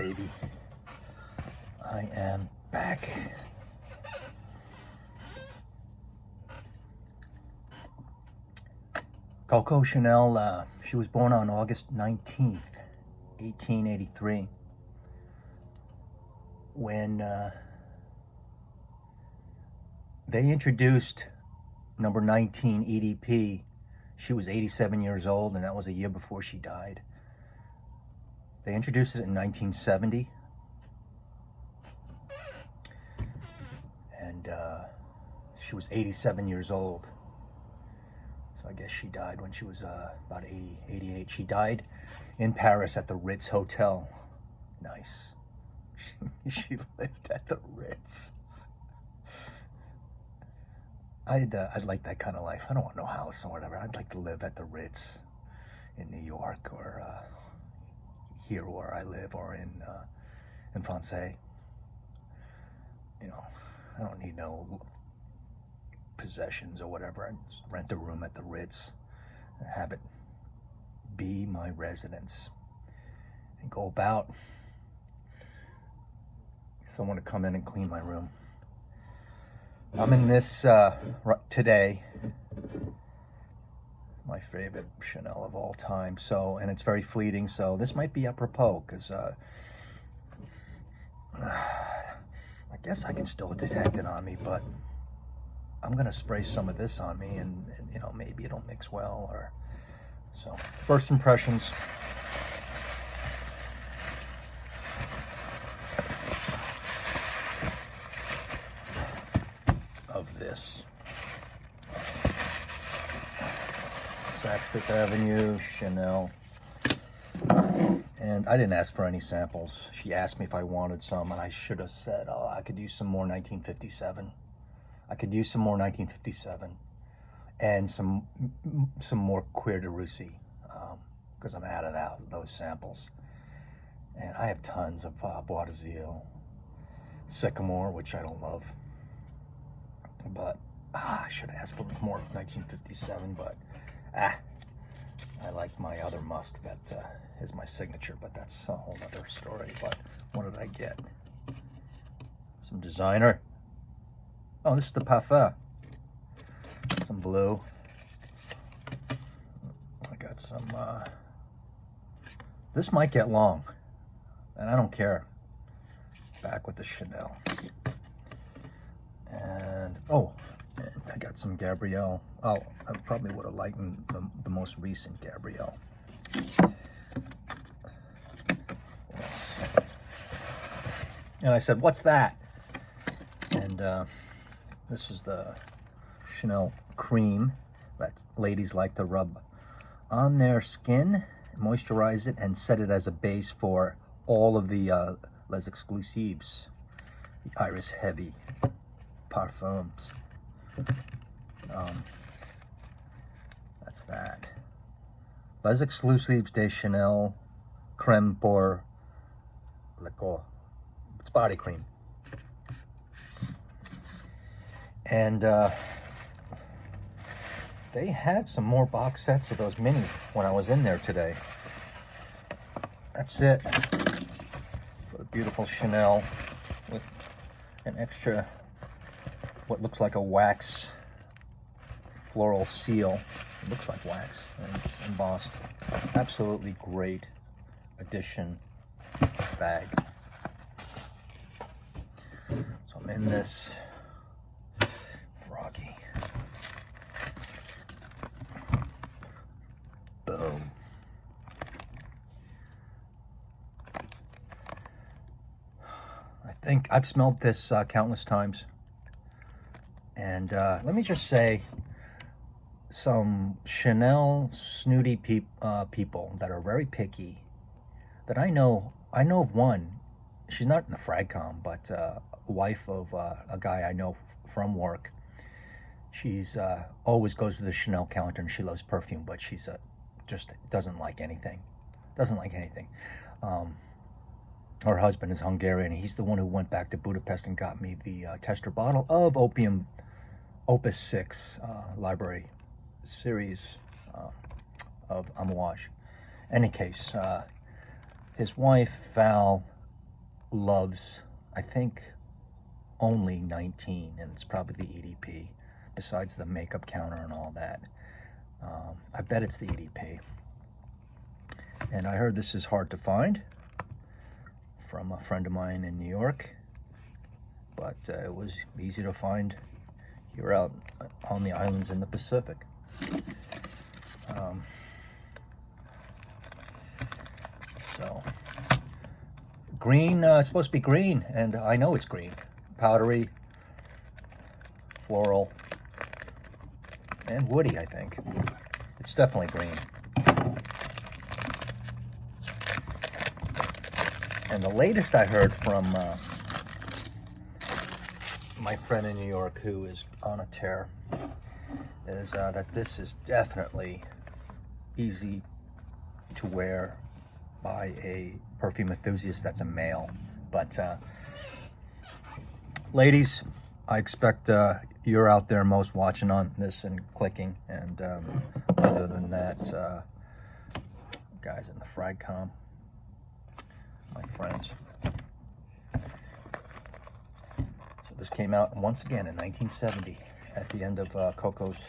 baby. I am back. Coco Chanel, she was born on August 19th, 1883, when they introduced number 19 EDP. She was 87 years old, and that was a year before she died. They introduced it in 1970, and she was 87 years old. So I guess she died when she was about 80, 88. She died in Paris at the Ritz Hotel. Nice. She lived at the Ritz. I'd like that kind of life. I don't want no house or whatever. I'd like to live at the Ritz in New York, or here where I live, or in Francais. You know, I don't need no possessions or whatever. I just rent a room at the Ritz and have it be my residence, and go about. Someone to come in and clean my room. I'm in this today, my favorite Chanel of all time. So, and it's very fleeting. So this might be apropos, because I guess I can still detect it on me, but I'm gonna spray some of this on me, and you know, maybe it'll mix well. Or so. First impressions. Of this Saks Fifth Avenue Chanel, and I didn't ask for any samples. She asked me if I wanted some, and I should have said, oh, I could use some more 1957. I could use some more 1957 and some more Cuir de Russie, because I'm out of those samples. And I have tons of Bois d'Azur, Sycamore, which I don't love. But I should have asked for more 1957, but I like my other musk that is my signature, but that's a whole other story. But what did I get? Some designer. Oh, this is the parfum. Some blue. I got some, this might get long, and I don't care. Back with the Chanel. And I got some Gabrielle. Oh, I probably would have liked the most recent Gabrielle. And I said, what's that? And this is the Chanel cream that ladies like to rub on their skin, moisturize it, and set it as a base for all of the Les Exclusives, the Iris Heavy parfums. That's that. Les Exclusives de Chanel Crème pour le corps. It's body cream. And they had some more box sets of those minis when I was in there today. That's it. For a beautiful Chanel with an extra, what looks like a wax floral seal. It looks like wax, and it's embossed. Absolutely great addition bag. So I'm in this froggy. Boom. I think I've smelled this countless times. And let me just say, some Chanel snooty people that are very picky, that I know of one. She's not in the fragcom, but wife of a guy I know from work. She's always goes to the Chanel counter, and she loves perfume, but she's just doesn't like anything. Her husband is Hungarian. He's the one who went back to Budapest and got me the tester bottle of Opium Opus 6 library series of Amouage. Any case, his wife, Val, loves, I think, only 19, and it's probably the EDP, besides the makeup counter and all that. I bet it's the EDP. And I heard this is hard to find from a friend of mine in New York, but it was easy to find here out on the islands in the Pacific. So green, it's supposed to be green, and I know it's green. Powdery, floral, and woody, I think. It's definitely green. And the latest I heard from my friend in New York, who is on a tear, is that this is definitely easy to wear by a perfume enthusiast that's a male. But ladies, I expect you're out there most watching on this and clicking, and other than that, guys in the Fragcom, my friends. So this came out once again in 1970 at the end of Coco's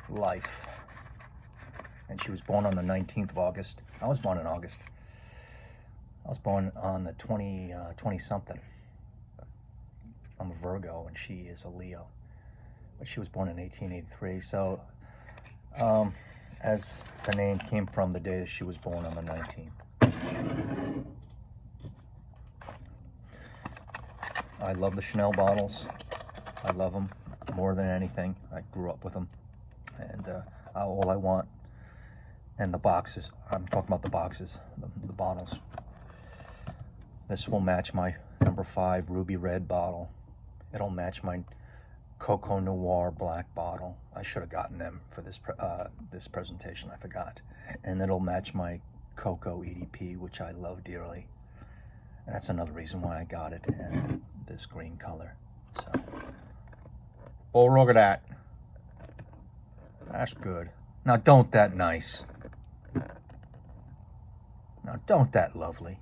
life, and she was born on the 19th of August. I was born in August. I was born on the 20 something. I'm a Virgo and she is a Leo, but she was born in 1883. So as the name came from the day that she was born on the 19th. I love the Chanel bottles. I love them more than anything. I grew up with them, and all I want. And the boxes, I'm talking about the boxes, the bottles. This will match my number 5 ruby red bottle. It'll match my Coco Noir black bottle. I should have gotten them for this this presentation, I forgot. And it'll match my Coco EDP, which I love dearly. And that's another reason why I got it, and this green color. So, oh, look at that. That's good. Now, don't that nice. Now, don't that lovely.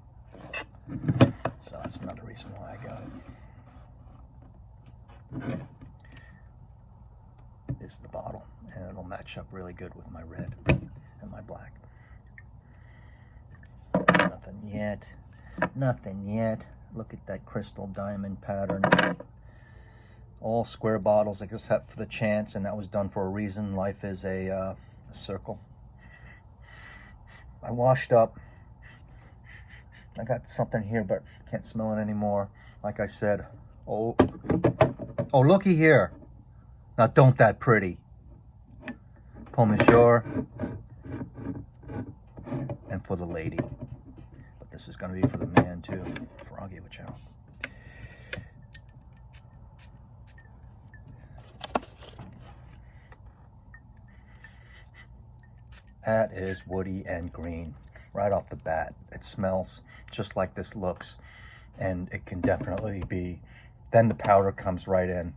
So that's another reason why I got it. This is the bottle, and it'll match up really good with my red and my black. Nothing yet. Nothing yet. Look at that crystal diamond pattern. All square bottles except for the chance, and that was done for a reason. Life is a circle. I washed up. I got something here, but can't smell it anymore. Like I said, oh, looky here. Now, don't that pretty. Pour Monsieur. And for the lady. But this is going to be for the man, too. Froggy, watch out. That is woody and green. Right off the bat. It smells just like this looks, and it can definitely be. Then the powder comes right in,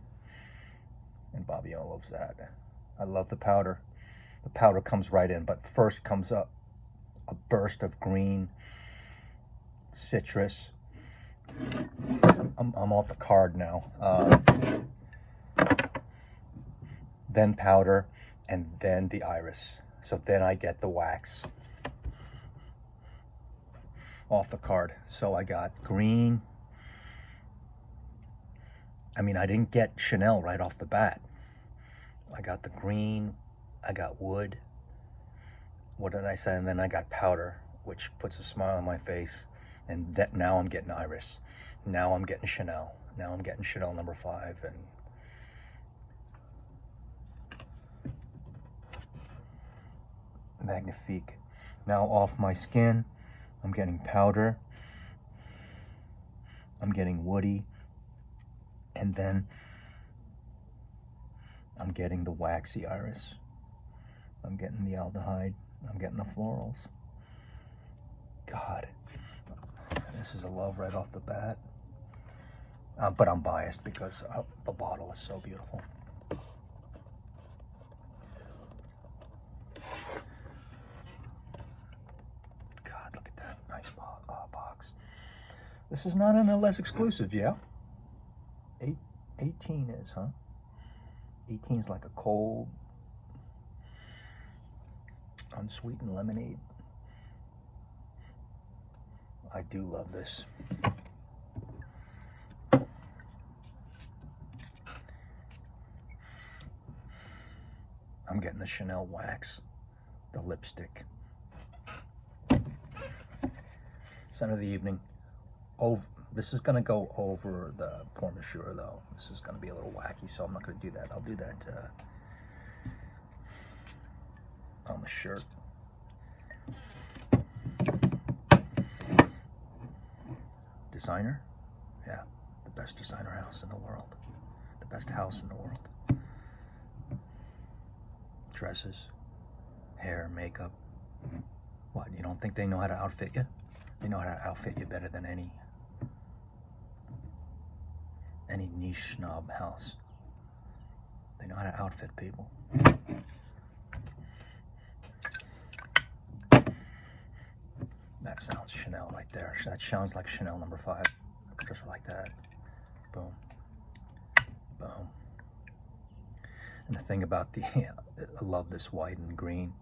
and Bobby loves that. I love the powder. The powder comes right in, but first comes up a burst of green citrus. I'm off the card now. Then powder, and then the iris. So then I get the wax. Off the card. So I got green. I mean, I didn't get Chanel right off the bat. I got the green. I got wood. What did I say? And then I got powder, which puts a smile on my face. And that now I'm getting iris. Now I'm getting Chanel. Now I'm getting Chanel number 5 and Magnifique. Now off my skin, I'm getting powder, I'm getting woody, and then I'm getting the waxy iris. I'm getting the aldehyde, I'm getting the florals. God, this is a love right off the bat. But I'm biased because the bottle is so beautiful. God, look at that nice box. This is not an less exclusive, yeah? 18 is, huh? 18 is like a cold, unsweetened lemonade. I do love this. I'm getting the Chanel wax, the lipstick. Scent of the evening. Oh, this is gonna go over the Pour Monsieur though. This is gonna be a little wacky, so I'm not gonna do that. I'll do that on the shirt. Designer, yeah, the best designer house in the world, the best house in the world. Dresses, hair, makeup. What, you don't think they know how to outfit you? They know how to outfit you better than any niche snob house. They know how to outfit people. That sounds Chanel right there. That sounds like Chanel number 5. Just like that. Boom. Boom. And the thing about the, I love this white and green.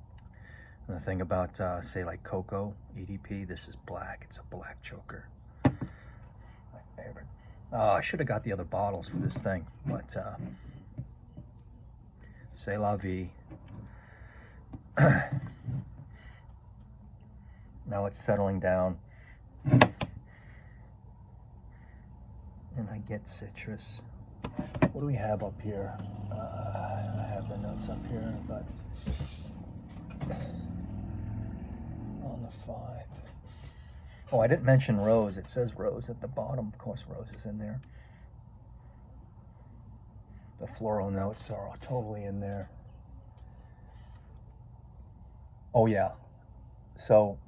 And the thing about, say like Coco, EDP, this is black. It's a black choker. My favorite. Oh, I should have got the other bottles for this thing, but c'est la vie. Now it's settling down. And I get citrus. What do we have up here? I have the notes up here, but on the 5. Oh, I didn't mention rose. It says rose at the bottom. Of course, rose is in there. The floral notes are totally in there. Oh, yeah. So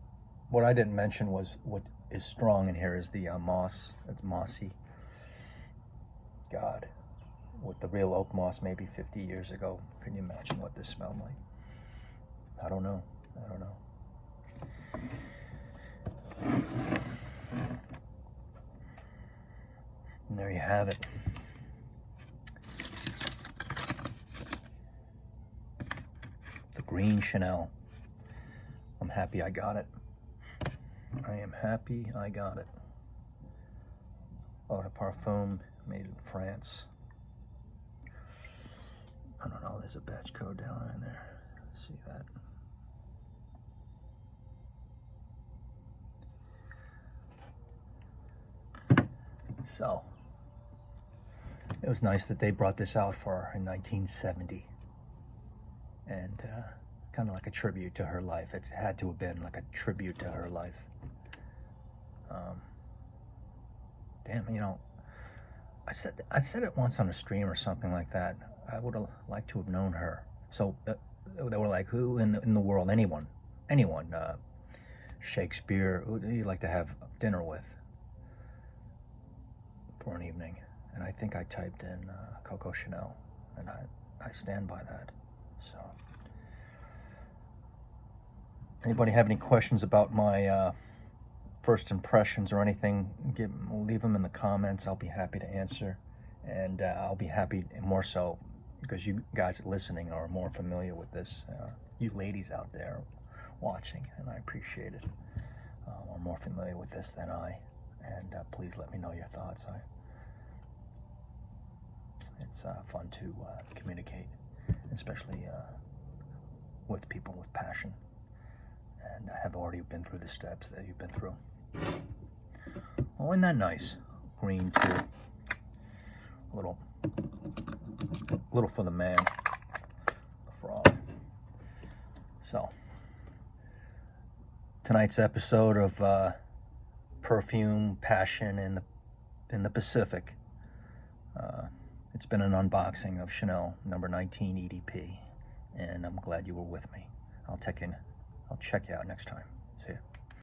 what I didn't mention was what is strong in here is the moss. It's mossy. God, with the real oak moss maybe 50 years ago, can you imagine what this smelled like? I don't know. I don't know. And there you have it. The green Chanel. I'm happy I got it. I am happy I got it. Eau de Parfum, made in France. I don't know, there's a batch code down in there. See that? So, it was nice that they brought this out for her in 1970. And kind of like a tribute to her life. It's had to have been like a tribute to her life. Damn, you know, I said it once on a stream or something like that. I would have liked to have known her. So they were like, who in the world, anyone, Shakespeare, who do you like to have dinner with for an evening? And I think I typed in Coco Chanel, and I stand by that. So, anybody have any questions about my first impressions or anything, leave them in the comments. I'll be happy to answer, and I'll be happy more so because you guys listening are more familiar with this. You ladies out there watching, and I appreciate it, are more familiar with this than I, and please let me know your thoughts. It's fun to communicate, especially with people with passion, and I have already been through the steps that you've been through. Oh, isn't that nice? Green too. A little for the man, the frog. So, tonight's episode of Perfume Passion in the Pacific. It's been an unboxing of Chanel number 19 EDP, and I'm glad you were with me. I'll check you out next time. See ya.